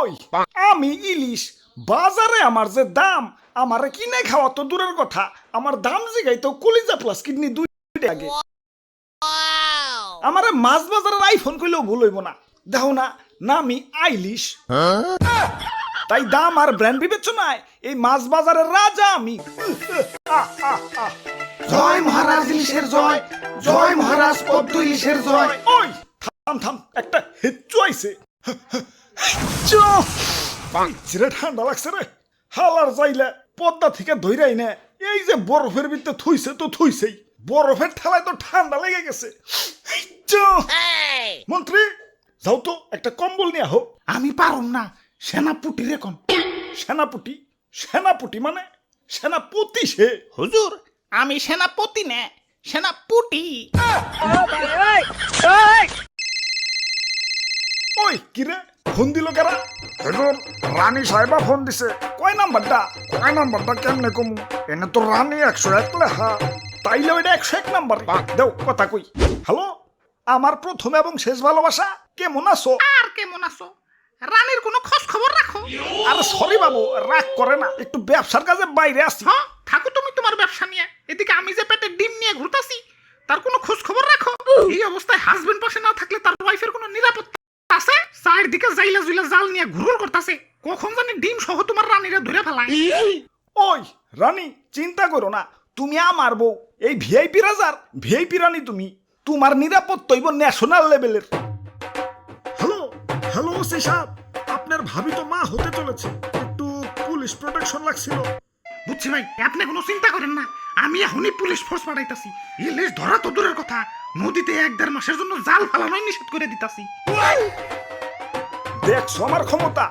ওই আমি ইলিশ বাজারে আমার যে দাম আমারে কিনে খাওয়া তো দূরের কথা আমার দাম জিগাই তো কলিজা প্লাস কিডনি দুইটা আগে আমারে মাছ বাজারের আইফোন কইলেও ভুল হইব না দেখো না নামি আইলিশ তাই দাম আর ব্র্যান্ড বিবেচনায় এই মাছ বাজারের রাজা আমি জয় মহারাজ ইলিশের জয়, জয় মহারাজ পদ্ম ইলিশের জয়। ওই থাম থাম একটা হেচ্চু আইছে চিরে ঠান্ডা লাগছে রে হালার যাইলে পদ্মা থেকে ধইরাই না এই যে বরফের ভিতরে থুইছে তো থুইছেই বরফের ঠেলায় তো ঠান্ডা লেগে গেছে মন্ত্রী যাও তো একটা কম্বল নিয়ে আহো আমি পারুম না, সেনাপুটি রে কোন। সেনাপতি সেনাপতি মানে সেনাপতি সে হুজুর আমি সেনাপতি না, সেনাপুটি। ওই কিরে ফোন দিল কারা হুজুর রানী সাহেবা ফোন দিছে কয় নাম্বারটা কেমনে কমু এনে তো রানী 101 লেখা তাইলে ওইটা 101 নাম্বার দেও কথা কই হ্যালো আমার প্রথম এবং শেষ ভালোবাসা কেমন আছো আর কেমন আছো? রানীর কোনো খোঁজ খবর রাখো? আরে সরি বাবু রাগ করে না একটু ব্যবসার কাজে বাইরে আসছি হ্যাঁ থাকো তুমি তোমার ব্যবসা নিয়ে, এদিকে আমি যে পেটে ডিম নিয়ে ঘুরতাছি তার কোনো খোঁজ খবর রাখো? এই অবস্থায় হাজবেন্ড পাশে না থাকলে তার ওয়াইফের কোনো নিরাপত্তা আছে? চারদিকে জাইলা জুইলা জাল নিয়ে ঘুরঘুর করতেছে, কখন জানি ডিম সহ তোমার রানীরা ধরে ফেলায়। ওই রানী চিন্তা করো না তুমি আমার বউ এই ভিআইপি রাজার ভিআইপি রানী তুমি তোমার নিরাপত্তা হইব ন্যাশনাল লেভেলের হ্যালো হ্যালো ওসি সাহেব আপনার ভাবি তো মা হতে চলেছে একটু পুলিশ প্রোটেকশন লাগছিল বুঝছি ভাই, আপনি কোনো চিন্তা করেন না, আমি এখনই পুলিশ ফোর্স পাঠাইতাছি। ইলিশ ধরা তো দূরের কথা, নদীতে 1-1.5 মাসের জন্য জাল ফালানোই নিষেধ করে দিতাছি। দেখছো আমার ক্ষমতা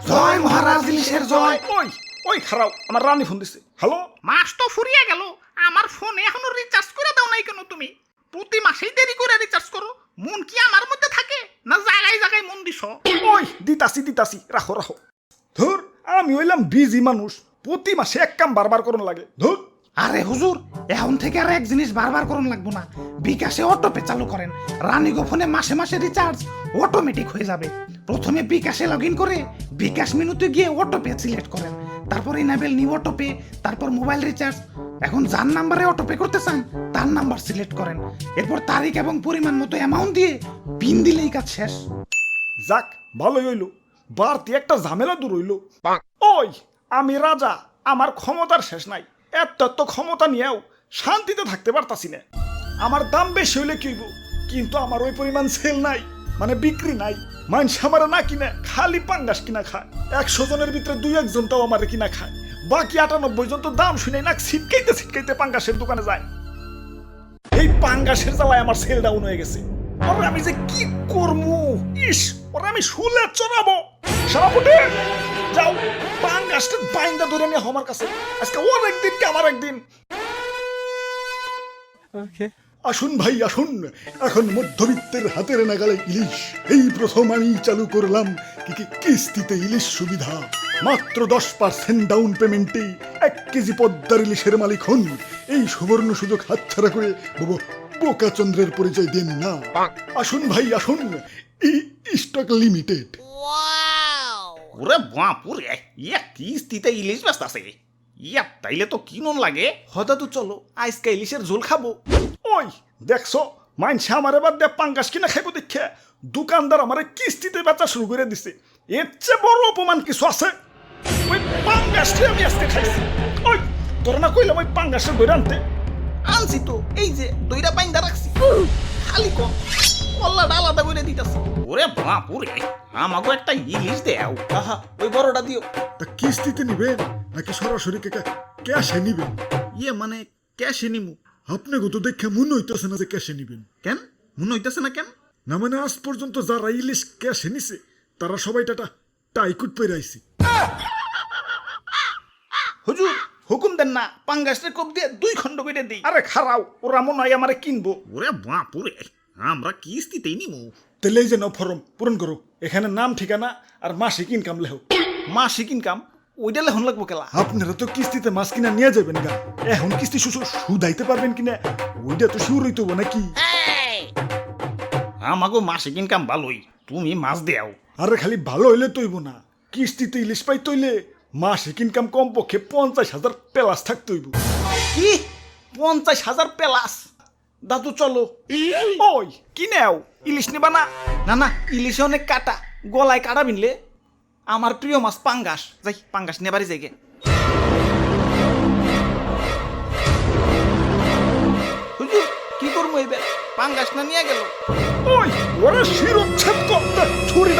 জয় মহারাজ ইলিশের জয়। ওই ওই খারাপ আমার রানী ফোন দিছে হ্যালো মাস তো ফুরিয়ে গেল, আমার ফোনে এখনো রিচার্জ করে দাও নাই কেন তুমি? প্রতি মাসেই দেরি করে রিচার্জ করো, মন কি আমার মধ্যে থাকে না জায়গায় জায়গায় মন দিছো? ওই দিতাছি রাখো ধুর আমি হইলাম বিজি মানুষ প্রতি মাসে এক কাম বারবার করুন লাগে ধুর আরে হুজুর এখন থেকে আর এক জিনিস বারবার করুন লাগবো না, বিকাশে অটোপে চালু করেন। রানীগো ফোনে মাসে মাসে রিচার্জ অটোমেটিক হয়ে যাবে। প্রথমে বিকাশে লগ ইন করে বিকাশ মেনুতে গিয়ে অটোপে সিলেক্ট করেন, তারপর ইনেবল নিউ অটোপে, তারপর মোবাইল রিচার্জ। এখন যার নাম্বারে অটোপে করতে চান তার নাম্বার সিলেক্ট করেন, এরপর তারিখ এবং পরিমাণ মতো অ্যামাউন্ট দিয়ে পিন দিলেই কাজ শেষ। যাক ভালোই হইল বাড়তি একটা ঝামেলা দূর হইল ওই আমি রাজা আমার ক্ষমতার শেষ নাই এত ক্ষমতা নিয়েও শান্তিতে থাকতে পারতাছি না আমার দাম বেশি হইলে কি হইব কিন্তু আমার ওই পরিমাণ সেল নাই মানে বিক্রি নাই মানুষ আমার না কিনে খালি পাঙ্গাস কিনা খায় 100 জনের ভিতরে 2-1 জন তাও আমার কিনা খায় বাকি 98 জন তো দাম শুনে না ছিটকাইতে পাঙ্গাসের দোকানে যায় এই পাঙ্গাসের জ্বালায় আমার সেল ডাউন হয়ে গেছে ওরে আমি যে কি করমু ইস ওরে আমি শুলে চড়াবো সারাপুটে যাও পাঙ্গাসটা বাইন্দা ধরে নিয়ে আমার কাছে আজকে ওর একদিন কি আমার একদিন আসুন ভাই আসুন এখন মধ্যবিত্তের হাতের নাগালে ইলিশ এই প্রথম আমি চালু করলাম কিস্তিতে ইলিশ সুবিধা মাত্র 10% ডাউন পেমেন্টে 1 কেজি পদ্মার ইলিশের মালিক হন এই সুবর্ণ সুযোগ হাতছাড়া করে বোকা চন্দ্রের পরিচয় দেন না আসুন ভাই আসুন স্টক লিমিটেড ওরে বাপুরে ইয়া কিস্তিতে ইলিশ ব্যস্ত আছে ইয়া তাইলে তো কিনুন লাগে। হঠাৎ তো চলো আজকে ইলিশের ঝোল খাবো ওই দেখছো মাইনছে আমার এবার দিয়ে পাঙ্গাস কিনা খাইবো দেখে দোকানদার আমারে কিস্তিতে বেচা শুরু করে দিছে এর চেয়ে বড় অপমান কিছু আছে ওই পাঙ্গাসটি আমি আজকে খাইছি ওই তোর না কইলাম ওই পাঙ্গাসের ধরে আনতে আনছি তো এই যে দইটা বাইন্দা রাখছি খালি কম কল্লাটা আলাদা করে দিতাছি। ওরে বাপুরে আমাকে একটা ইলিশ দেও। আহা ওই বড়টা দিও তা কিস্তিতে নিবেন নাকি সরাসরি ক্যাশে নিবেন? ইয়ে মানে ক্যাশে নিমু। আপনাকে তো দেখে মনে হইতেছে না যে ক্যাশে নিবেন। কেন মনে হইতেছে না কেন? না মানে আজ পর্যন্ত যারা ইলিশ ক্যাশে নিছে তারা সবাই টাইকুট পেরে আইছি। হুজুর হুকুম দেন না পাঙ্গাসের কোপ দিয়ে 2 খণ্ড করে দিই। আরে খারাও ওরা মনে হয় আমারে কিনবো। ওরে বাপুরে আমরা কিস্তিতেই নিমু। তাহলে এই যে নাও ফর্ম পূরণ করো এখানে নাম ঠিকানা আর মাসিক ইনকাম লেখো। মাসিক ইনকাম ওইটা লেখন লাগবো কেলা? আপনারা তো কিস্তিতে মাছ কিনা নিয়ে যাবেন গা এখন কিস্তি সুদাইতে পারবেন কিনা ওইটা তো শিউর হইতে নাকি? আমাগো মাসিক ইনকাম ভালোই তুমি মাছ দেও। আরে খালি ভালো হইলে তৈব না, কিস্তিতে ইলিশ পাই তৈলে মাসিক ইনকাম কমপক্ষে 50,000 প্লাস থাকতইব। কি 50,000 প্লাস? দাদু চলো। ওই কি নেও, ইলিশ নেবা না? না না, ইলিশে অনেক কাটা, গলায় কাটা বিনলে। আমার প্রিয় মাছ পাঙ্গাস, যাই পাঙ্গাস নেবারই যাই গে। হুজুর কি করবো এবার, পাঙ্গাস না নিয়ে গেল। ওই ওরা শিরোচ্ছেদ করতে ছুরি